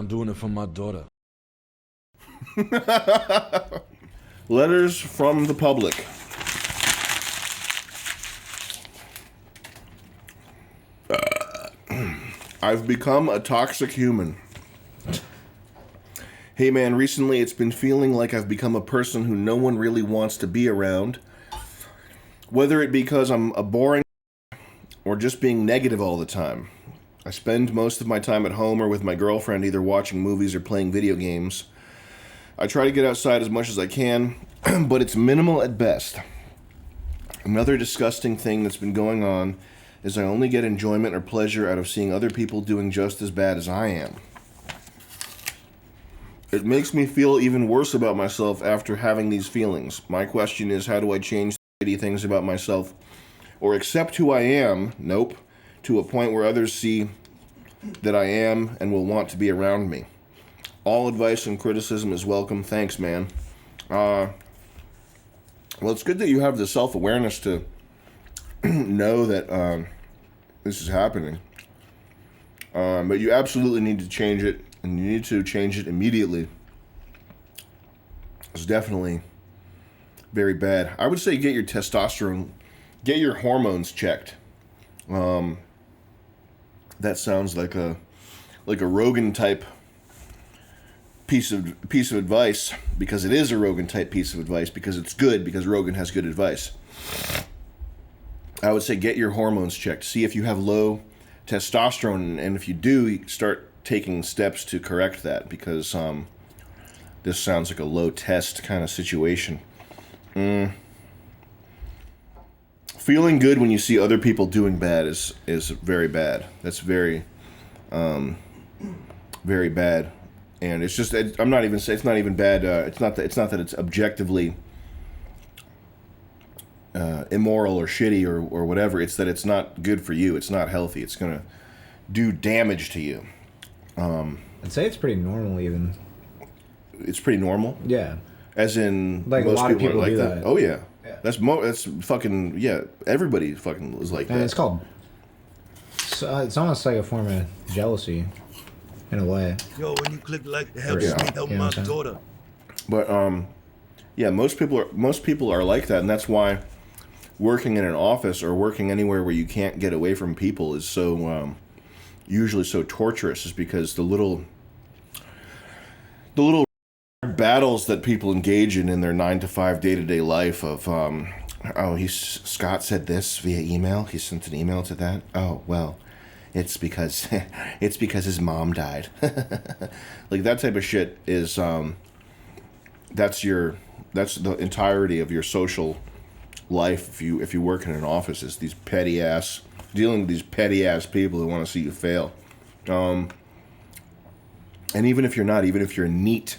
I'm doing it for my daughter. Letters from the public. I've become a toxic human. Hey man, recently it's been feeling like I've become a person who no one really wants to be around. Whether it because I'm a boring or just being negative all the time. I spend most of my time at home or with my girlfriend either watching movies or playing video games. I try to get outside as much as I can, but it's minimal at best. Another disgusting thing that's been going on is I only get enjoyment or pleasure out of seeing other people doing just as bad as I am. It makes me feel even worse about myself after having these feelings. My question is, how do I change the shitty things about myself or accept who I am, nope, to a point where others see that I am and will want to be around me? All advice and criticism is welcome. Thanks, man. Well, it's good that you have the self-awareness to know that this is happening. But you absolutely need to change it, and you need to change it immediately. It's definitely very bad. I would say get your testosterone, get your hormones checked. That sounds like a Rogan type piece of advice, because it is a Rogan type piece of advice, because it's good, because Rogan has good advice. I would say get your hormones checked. See if you have low testosterone, and if you do, start taking steps to correct that, because this sounds like a low test kind of situation. Feeling good when you see other people doing bad is very bad. That's very, very bad. And it's just, I'm not even saying it's not even bad. It's not that it's objectively immoral or shitty or whatever. It's that it's not good for you. It's not healthy. It's gonna do damage to you. I'd say it's pretty normal even. It's pretty normal? Yeah. As in, like most a lot of people like do that. Oh yeah. That's fucking, yeah, everybody fucking is like that. And it's called, it's almost like a form of jealousy, in a way. Yo, when you click like, it helps me help my daughter. But, yeah, most people are like that, and that's why working in an office or working anywhere where you can't get away from people is so, usually so torturous, is because the little battles that people engage in their 9-to-5 day-to-day life of, Scott said this via email. He sent an email to that. Oh, well, it's because his mom died. Like that type of shit is, that's the entirety of your social life. If you work in an office, is dealing with these petty ass people who want to see you fail. And even if you're neat,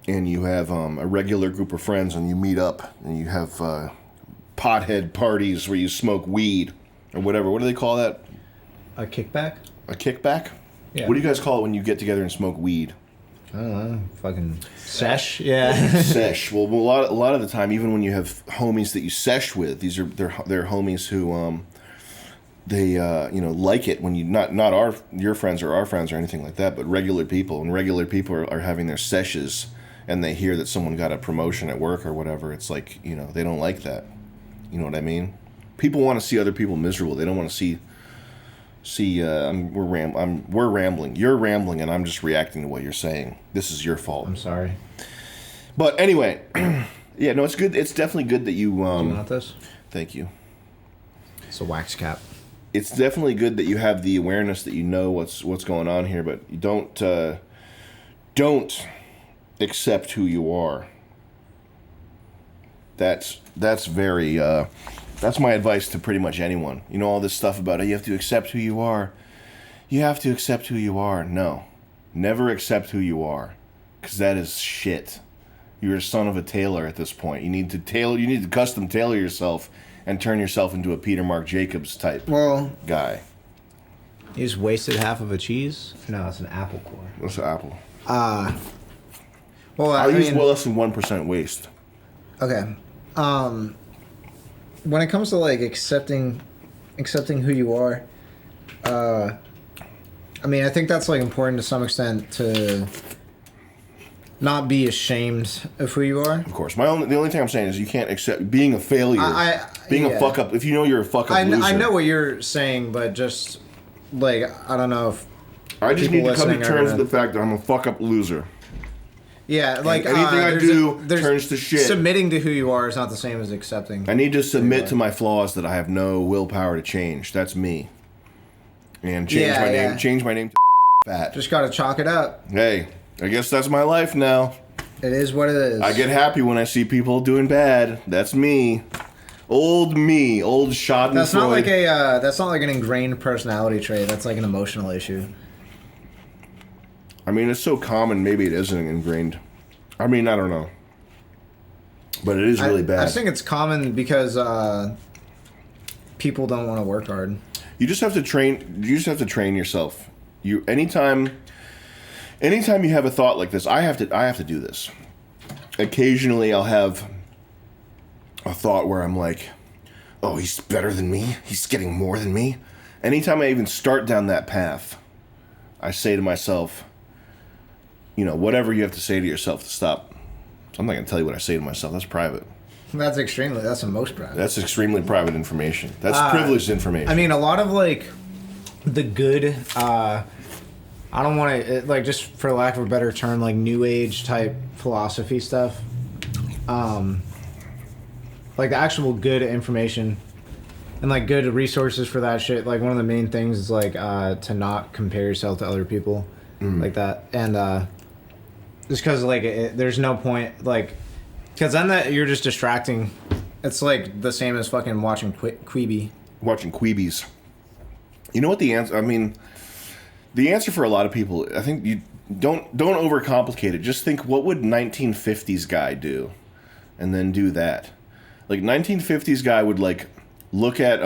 and you have a regular group of friends, and you meet up, and you have pothead parties where you smoke weed or whatever. What do they call that? A kickback? A kickback? Yeah. What do you guys call it when you get together and smoke weed? I don't know. Fucking sesh? Yeah. Sesh. Well, a lot of the time, even when you have homies that you sesh with, they're homies who they like it when you not your friends or our friends or anything like that, but regular people. And regular people are having their seshes, and they hear that someone got a promotion at work or whatever. It's like, they don't like that. You know what I mean? People want to see other people miserable. They don't want to see. We're rambling. You're rambling, and I'm just reacting to what you're saying. This is your fault. I'm sorry. But anyway, yeah, no, it's good. It's definitely good that you. Do you want this? Thank you. It's a wax cap. It's definitely good that you have the awareness that you know what's going on here, but you don't accept who you are. That's very. That's my advice to pretty much anyone. All this stuff about you have to accept who you are. You have to accept who you are. No. Never accept who you are. Because that is shit. You're a son of a tailor at this point. You need to custom tailor yourself and turn yourself into a Peter Mark Jacobs type guy. You just wasted half of a cheese? No, it's an apple core. What's an apple? Well, I'll use less than 1% waste. Okay. When it comes to like accepting who you are, I mean, I think that's like important to some extent to not be ashamed of who you are. Of course. The only thing I'm saying is you can't accept being a failure. Being a fuck up. If you know you're a fuck up loser. I know what you're saying, but just like I don't know if I just need to come to terms with the fact that I'm a fuck up loser. Yeah, like and anything I do turns to shit. Submitting to who you are is not the same as accepting. I need to submit to my flaws that I have no willpower to change. That's me. And change my name to fat. Just gotta chalk it up. Hey, I guess that's my life now. It is what it is. I get happy when I see people doing bad. That's me. Old Schadenfreude. That's not like an ingrained personality trait. That's like an emotional issue. I mean, it's so common, maybe it isn't ingrained. I mean, I don't know. But it is really bad. I think it's common because people don't want to work hard. You just have to train yourself. Anytime you have a thought like this, I have to do this. Occasionally I'll have a thought where I'm like, oh, he's better than me? He's getting more than me? Anytime I even start down that path, I say to myself, whatever you have to say to yourself to stop. So I'm not going to tell you what I say to myself. That's private. That's the most private. That's extremely private information. That's privileged information. I mean, a lot of, like, the good, I don't want to, like, just for lack of a better term, like, new age type philosophy stuff. Like, the actual good information and, like, good resources for that shit. Like, one of the main things is, like, to not compare yourself to other people. Like that. And, just because, like, there's no point, like, because then you're just distracting. It's, like, the same as fucking watching Queeby. Watching Queebies. You know what the answer, I mean, the answer for a lot of people, I think you don't overcomplicate it. Just think, what would 1950s guy do? And then do that. Like, 1950s guy would, like, look at,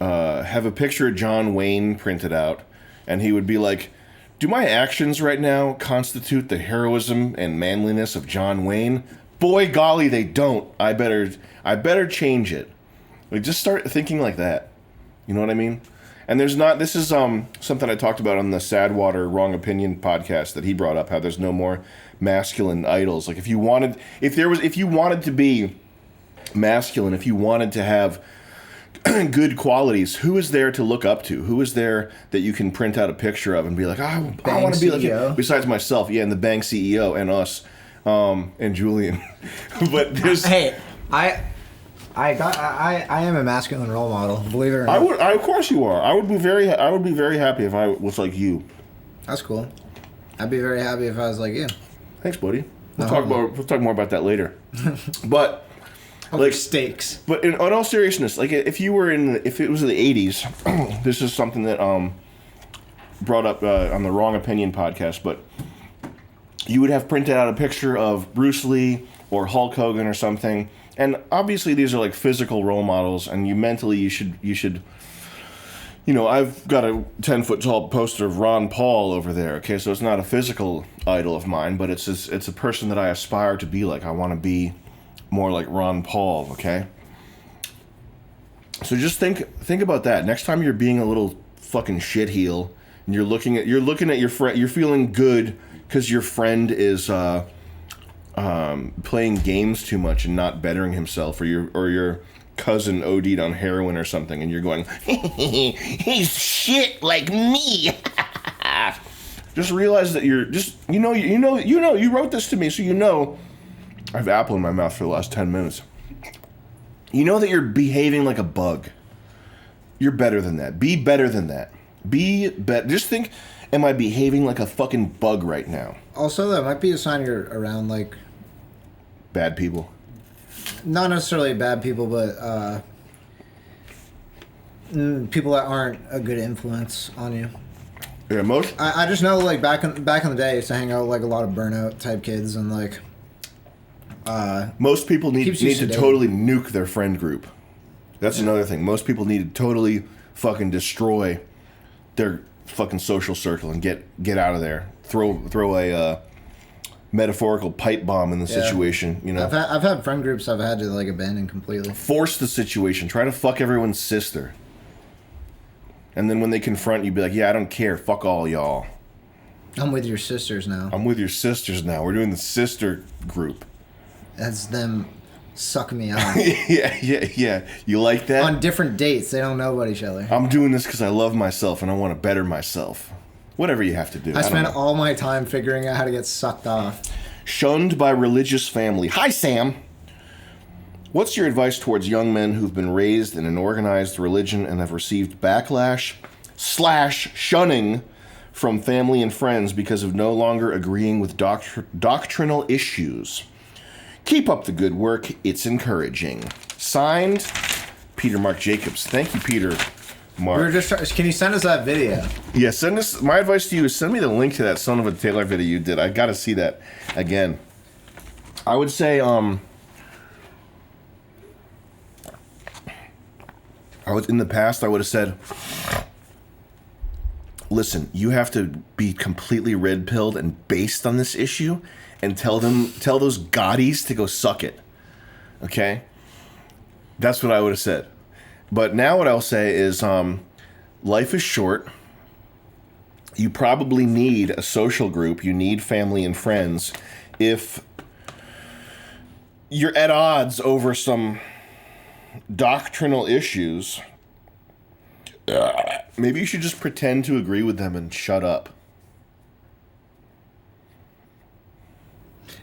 have a picture of John Wayne printed out, and he would be like, do my actions right now constitute the heroism and manliness of John Wayne? Boy, golly, they don't. I better change it. Like, just start thinking like that. You know what I mean? And this is something I talked about on the Sadwater Wrong Opinion podcast that he brought up, how there's no more masculine idols. Like, if you wanted to be masculine, if you wanted to have good qualities, who is there to look up to? Who is there that you can print out a picture of and be like, I want to be like you? Besides myself, and the bank CEO and us, and Julian. But there's I am a masculine role model. Believe it or not. Of course you are. I would be very happy if I was like you. That's cool. I'd be very happy if I was like you. Thanks, buddy. We'll talk more about that later. But. Like stakes. But in all seriousness, like if it was in the 80s, this is something that brought up on the Wrong Opinion podcast, but you would have printed out a picture of Bruce Lee or Hulk Hogan or something, and obviously these are like physical role models, and you should I've got a 10-foot tall poster of Ron Paul over there, okay, so it's not a physical idol of mine, but it's a person that I aspire to be like. I want to be more like Ron Paul, okay? So just think about that. Next time you're being a little fucking shitheel and you're looking at your friend, you're feeling good because your friend is playing games too much and not bettering himself, or your cousin OD'd on heroin or something, and you're going, he's shit like me. Just realize that you're just you wrote this to me, so you know. I have apple in my mouth for the last 10 minutes. You know that you're behaving like a bug. You're better than that. Be better than that. Just think, am I behaving like a fucking bug right now? Also, that might be a sign you're around, like, bad people. Not necessarily bad people, but people that aren't a good influence on you. Yeah, I just know, like, back in the day, I used to hang out with, like, a lot of burnout type kids, and, like, most people need to totally nuke their friend group. That's another thing. Most people need to totally fucking destroy their fucking social circle and get out of there. Throw a metaphorical pipe bomb in the situation. You know, I've had friend groups I've had to like abandon completely. Force the situation. Try to fuck everyone's sister. And then when they confront you, be like, yeah, I don't care. Fuck all y'all. I'm with your sisters now. I'm with your sisters now. We're doing the sister group. That's them sucking me out. yeah. You like that? On different dates. They don't know about each other. I'm doing this because I love myself and I want to better myself. Whatever you have to do. I spent all my time figuring out how to get sucked off. Shunned by religious family. Hi, Sam. What's your advice towards young men who've been raised in an organized religion and have received backlash / shunning from family and friends because of no longer agreeing with doctrinal issues? Keep up the good work. It's encouraging. Signed, Peter Mark Jacobs. Thank you, Peter Mark. We were just can you send us that video? Yeah, send us. My advice to you is send me the link to that Son of a Taylor video you did. I got to see that again. I would say, in the past, I would have said, listen, you have to be completely red-pilled and based on this issue and tell those gotties to go suck it. Okay? That's what I would have said. But now what I'll say is, life is short. You probably need a social group. You need family and friends. If you're at odds over some doctrinal issues, maybe you should just pretend to agree with them and shut up.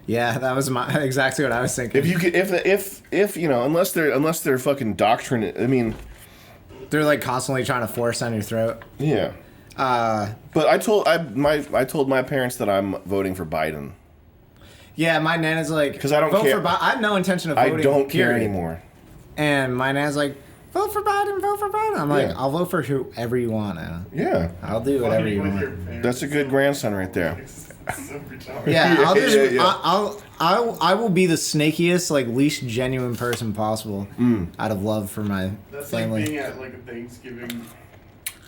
Yeah, that was exactly what I was thinking. If you could, if you know, unless they're fucking doctrine. I mean, they're like constantly trying to force on your throat. Yeah. But I told my parents that I'm voting for Biden. Yeah, my nana's like, because I don't care. I have no intention of voting. I don't care anymore. And my nana's like, vote for Biden, vote for Biden. I'm like, I'll vote for whoever you want, Nana. Yeah. I'll do whatever you want. That's a good grandson right there. Yeah, I will be the snakiest, like least genuine person possible, out of love for my family. Like being at like a Thanksgiving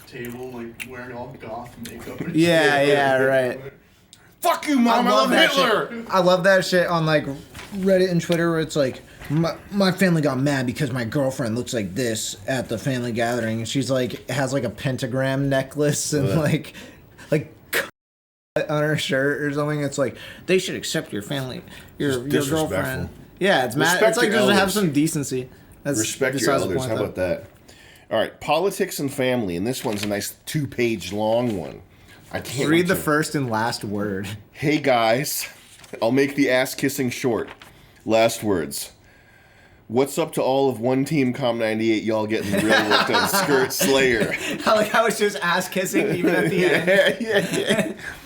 table, like wearing all goth makeup. And yeah, right. Fuck you, Mom! I love Hitler. Shit. I love that shit on like Reddit and Twitter, where it's like, my family got mad because my girlfriend looks like this at the family gathering, and she's like has like a pentagram necklace and like on her shirt or something. It's like, they should accept your family, your girlfriend. Yeah, it's mad. It's like, just have some decency. That's respect your elders. How about that? All right, politics and family, and this one's a nice 2-page long one. I can't read the first and last word. Hey guys, I'll make the ass kissing short. Last words. What's up to all of one team Com98? Y'all getting real worked on Skirt Slayer. I like how it's just ass kissing even at the end. Yeah.